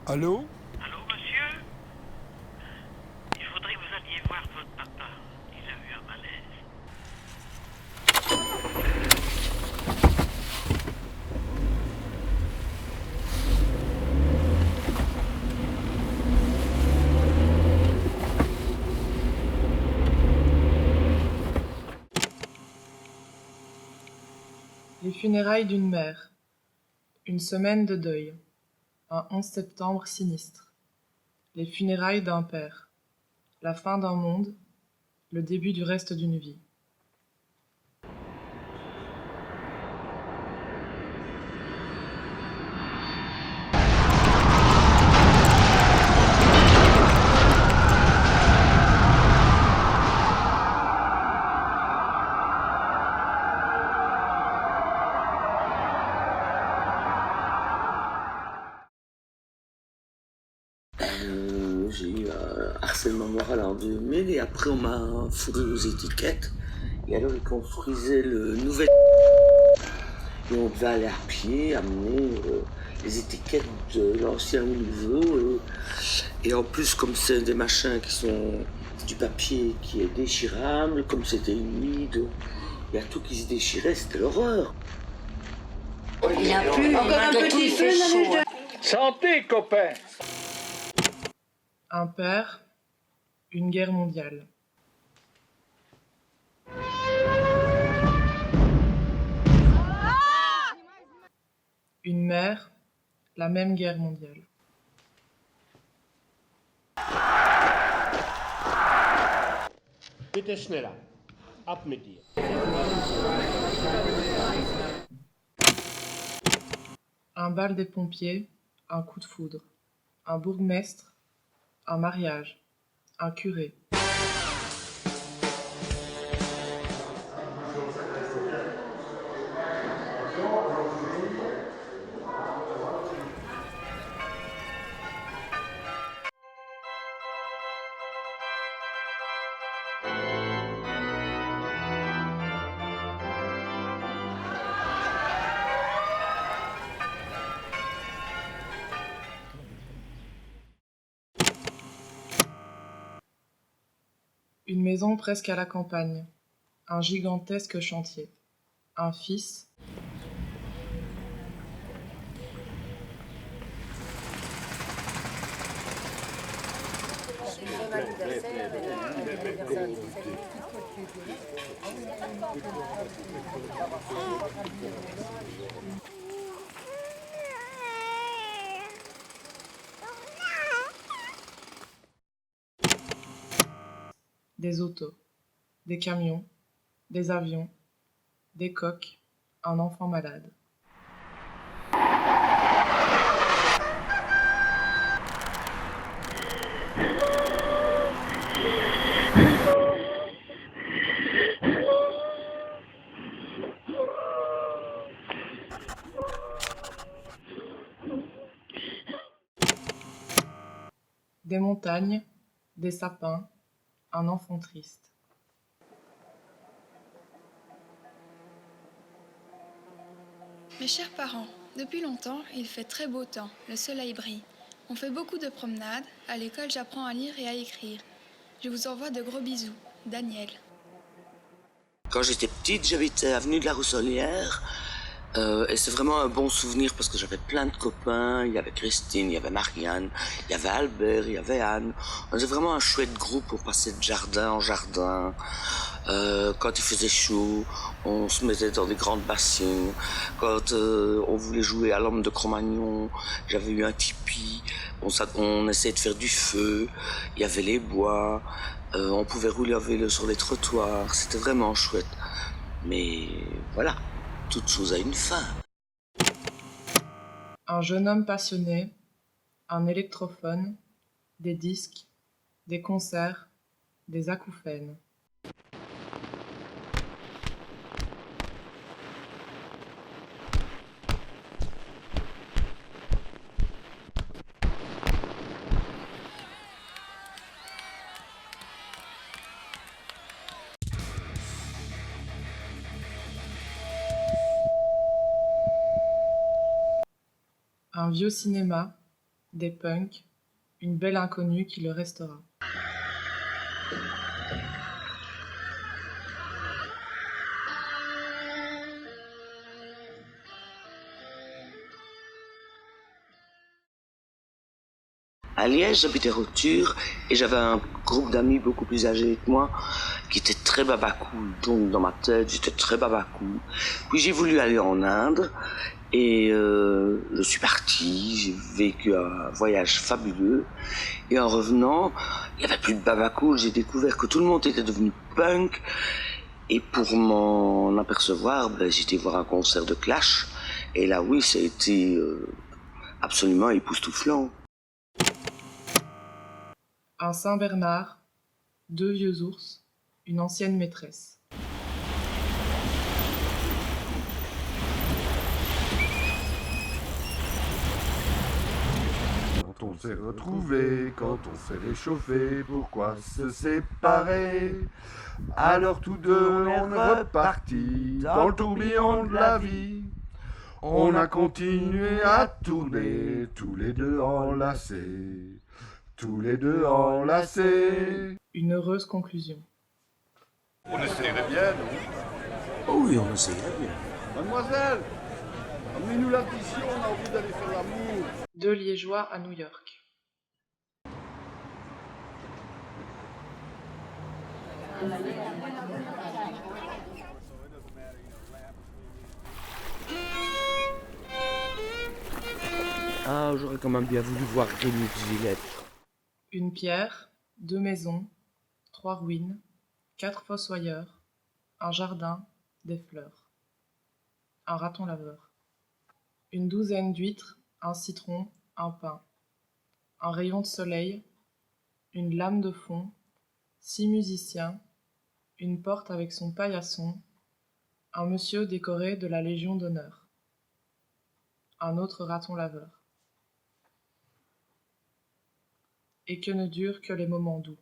Allô? Allô, monsieur? Il faudrait que vous alliez voir votre papa. Il a eu un malaise. Les funérailles d'une mère. Une semaine de deuil. Un 11 septembre sinistre. Les funérailles d'un père. La fin d'un monde. Le début du reste d'une vie. J'ai eu un harcèlement moral en 2000 et après on m'a fourré aux étiquettes. Et alors ils construisaient le nouvel et on devait aller à pied amener les étiquettes de l'ancien au nouveau. Et en plus comme c'est des machins qui sont du papier qui est déchirable, comme c'était humide, il y a tout qui se déchirait, c'était l'horreur. Il a plu, Encore un malgré tout, petit il peu, fait non, mais chaud. Santé, copain! Un père. Une guerre mondiale. Une mère. La même guerre mondiale. Bitte schneller. Ab mit dir. Un bal des pompiers. Un coup de foudre. Un bourgmestre. Un mariage. Un curé. Une maison presque à la campagne. Un gigantesque chantier. Un fils. Des autos. Des camions. Des avions. Des coques. Un enfant malade. Des montagnes. Des sapins. Un enfant triste. Mes chers parents, depuis longtemps, il fait très beau temps, le soleil brille. On fait beaucoup de promenades, à l'école j'apprends à lire et à écrire. Je vous envoie de gros bisous, Daniel. Quand j'étais petite, j'habitais avenue de la Rousselière. Et c'est vraiment un bon souvenir parce que j'avais plein de copains. Il y avait Christine, il y avait Marianne, il y avait Albert, il y avait Anne. On était vraiment un chouette groupe pour passer de jardin en jardin. Quand il faisait chaud, on se mettait dans des grandes bassines. Quand on voulait jouer à l'homme de Cro-Magnon, j'avais eu un tipi. On essayait de faire du feu. Il y avait les bois. On pouvait rouler à vélo sur les trottoirs. C'était vraiment chouette. Mais voilà. Toute chose a une fin. Un jeune homme passionné. Un électrophone. Des disques. Des concerts. Des acouphènes. Un vieux cinéma. des punks, une belle inconnue qui le restera. À Liège, j'habitais Roture et j'avais un groupe d'amis beaucoup plus âgés que moi qui étaient très babacool. Donc dans ma tête, j'étais très babacool. Puis j'ai voulu aller en Inde et je suis parti. J'ai vécu un voyage fabuleux. Et en revenant, il n'y avait plus de babacool. J'ai découvert que tout le monde était devenu punk. Et pour m'en apercevoir, j'étais voir un concert de Clash. Et là, oui, ça a été absolument époustouflant. Un Saint-Bernard, 2 vieux ours, une ancienne maîtresse. Quand on s'est retrouvés, quand on s'est réchauffé, pourquoi se séparer? Alors tous deux on est repartis dans le tourbillon de la vie. On a continué à tourner, tous les deux enlacés, tous les deux enlacés. Une heureuse conclusion. On essayerait bien, non? Oh oui, on essayerait bien. Mademoiselle, amenez-nous l'addition, on a envie d'aller faire l'amour. 2 Liégeois à New York. Ah, j'aurais quand même bien voulu voir Rémi Gillette. Une pierre, 2 maisons, 3 ruines, 4 fossoyeurs, un jardin, des fleurs. Un raton laveur. Une douzaine d'huîtres, un citron, un pain. Un rayon de soleil, une lame de fond, 6 musiciens, une porte avec son paillasson, un monsieur décoré de la Légion d'honneur. Un autre raton laveur. Et que ne durent que les moments doux.